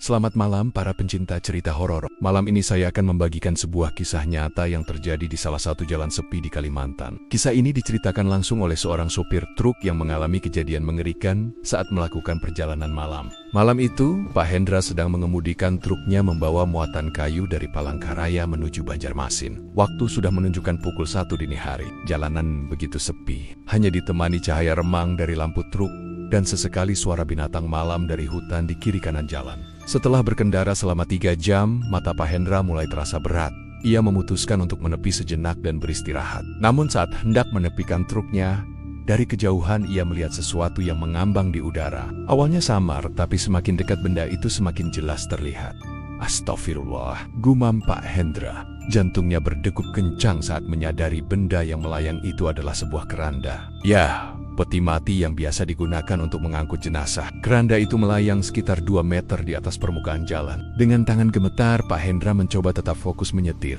Selamat malam para pencinta cerita horor. Malam ini saya akan membagikan sebuah kisah nyata yang terjadi di salah satu jalan sepi di Kalimantan. Kisah ini diceritakan langsung oleh seorang sopir truk yang mengalami kejadian mengerikan saat melakukan perjalanan malam. Malam itu, Pak Hendra sedang mengemudikan truknya membawa muatan kayu dari Palangkaraya menuju Banjarmasin. Waktu sudah menunjukkan pukul 1 dini hari. Jalanan begitu sepi, hanya ditemani cahaya remang dari lampu truk dan sesekali suara binatang malam dari hutan di kiri kanan jalan. Setelah berkendara selama 3 jam, mata Pak Hendra mulai terasa berat. Ia memutuskan untuk menepi sejenak dan beristirahat. Namun saat hendak menepikan truknya, dari kejauhan ia melihat sesuatu yang mengambang di udara. Awalnya samar, tapi semakin dekat benda itu semakin jelas terlihat. Astagfirullah, gumam Pak Hendra. Jantungnya berdegup kencang saat menyadari benda yang melayang itu adalah sebuah keranda. Ya, peti mati yang biasa digunakan untuk mengangkut jenazah. Keranda itu melayang sekitar 2 meter di atas permukaan jalan. Dengan tangan gemetar, Pak Hendra mencoba tetap fokus menyetir.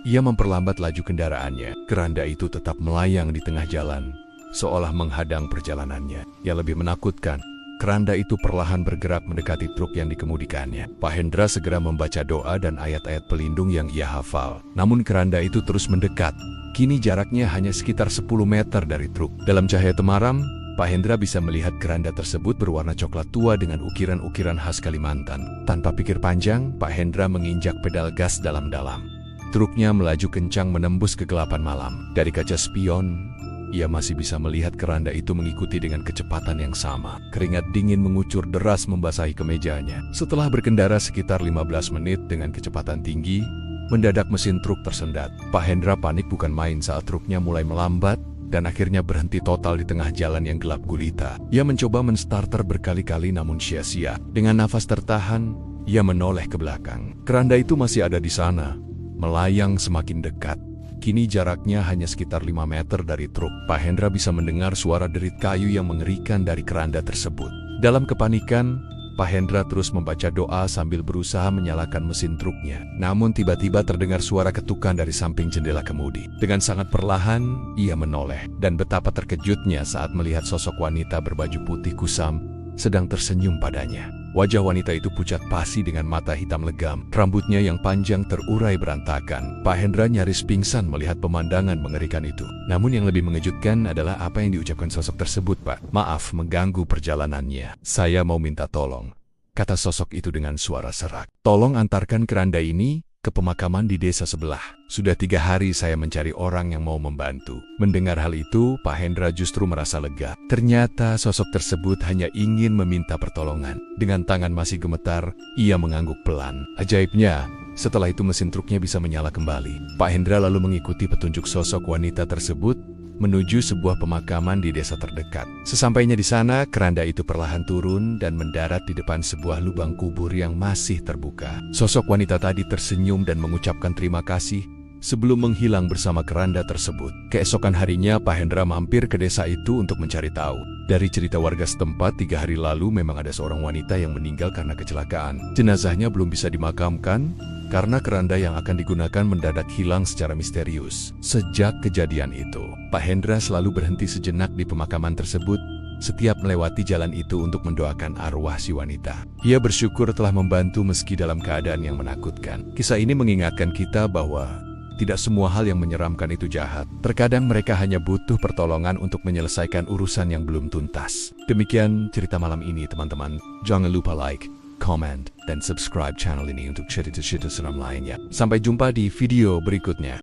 Ia memperlambat laju kendaraannya. Keranda itu tetap melayang di tengah jalan, seolah menghadang perjalanannya. Yang lebih menakutkan, keranda itu perlahan bergerak mendekati truk yang dikemudikannya. Pak Hendra segera membaca doa dan ayat-ayat pelindung yang ia hafal. Namun keranda itu terus mendekat. Kini jaraknya hanya sekitar 10 meter dari truk. Dalam cahaya temaram, Pak Hendra bisa melihat keranda tersebut berwarna coklat tua dengan ukiran-ukiran khas Kalimantan. Tanpa pikir panjang, Pak Hendra menginjak pedal gas dalam-dalam. Truknya melaju kencang menembus kegelapan malam. Dari kaca spion, ia masih bisa melihat keranda itu mengikuti dengan kecepatan yang sama. Keringat dingin mengucur deras membasahi kemejanya. Setelah berkendara sekitar 15 menit dengan kecepatan tinggi, mendadak mesin truk tersendat. Pak Hendra panik bukan main saat truknya mulai melambat dan akhirnya berhenti total di tengah jalan yang gelap gulita. Ia mencoba menstarter berkali-kali namun sia-sia. Dengan nafas tertahan, ia menoleh ke belakang. Keranda itu masih ada di sana, melayang semakin dekat. Kini jaraknya hanya sekitar 5 meter dari truk. Pak Hendra bisa mendengar suara derit kayu yang mengerikan dari keranda tersebut. Dalam kepanikan, Pak Hendra terus membaca doa sambil berusaha menyalakan mesin truknya. Namun tiba-tiba terdengar suara ketukan dari samping jendela kemudi. Dengan sangat perlahan, ia menoleh. Dan betapa terkejutnya saat melihat sosok wanita berbaju putih kusam sedang tersenyum padanya. Wajah wanita itu pucat pasi dengan mata hitam legam. Rambutnya yang panjang terurai berantakan. Pak Hendra nyaris pingsan melihat pemandangan mengerikan itu. Namun yang lebih mengejutkan adalah apa yang diucapkan sosok tersebut, Pak. Maaf mengganggu perjalanannya. Saya mau minta tolong, kata sosok itu dengan suara serak. Tolong antarkan keranda ini ke pemakaman di desa sebelah. Sudah 3 hari saya mencari orang yang mau membantu. Mendengar hal itu, Pak Hendra justru merasa lega. Ternyata sosok tersebut hanya ingin meminta pertolongan. Dengan tangan masih gemetar, ia mengangguk pelan. Ajaibnya, setelah itu mesin truknya bisa menyala kembali. Pak Hendra lalu mengikuti petunjuk sosok wanita tersebut menuju sebuah pemakaman di desa terdekat. Sesampainya di sana, keranda itu perlahan turun dan mendarat di depan sebuah lubang kubur yang masih terbuka. Sosok wanita tadi tersenyum dan mengucapkan terima kasih sebelum menghilang bersama keranda tersebut. Keesokan harinya, Pak Hendra mampir ke desa itu untuk mencari tahu. Dari cerita warga setempat, 3 hari lalu memang ada seorang wanita yang meninggal karena kecelakaan. Jenazahnya belum bisa dimakamkan karena keranda yang akan digunakan mendadak hilang secara misterius. Sejak kejadian itu, Pak Hendra selalu berhenti sejenak di pemakaman tersebut setiap melewati jalan itu untuk mendoakan arwah si wanita. Ia bersyukur telah membantu meski dalam keadaan yang menakutkan. Kisah ini mengingatkan kita bahwa tidak semua hal yang menyeramkan itu jahat. Terkadang mereka hanya butuh pertolongan untuk menyelesaikan urusan yang belum tuntas. Demikian cerita malam ini, teman-teman. Jangan lupa like, comment, dan subscribe channel ini untuk cerita-cerita seram lainnya. Sampai jumpa di video berikutnya.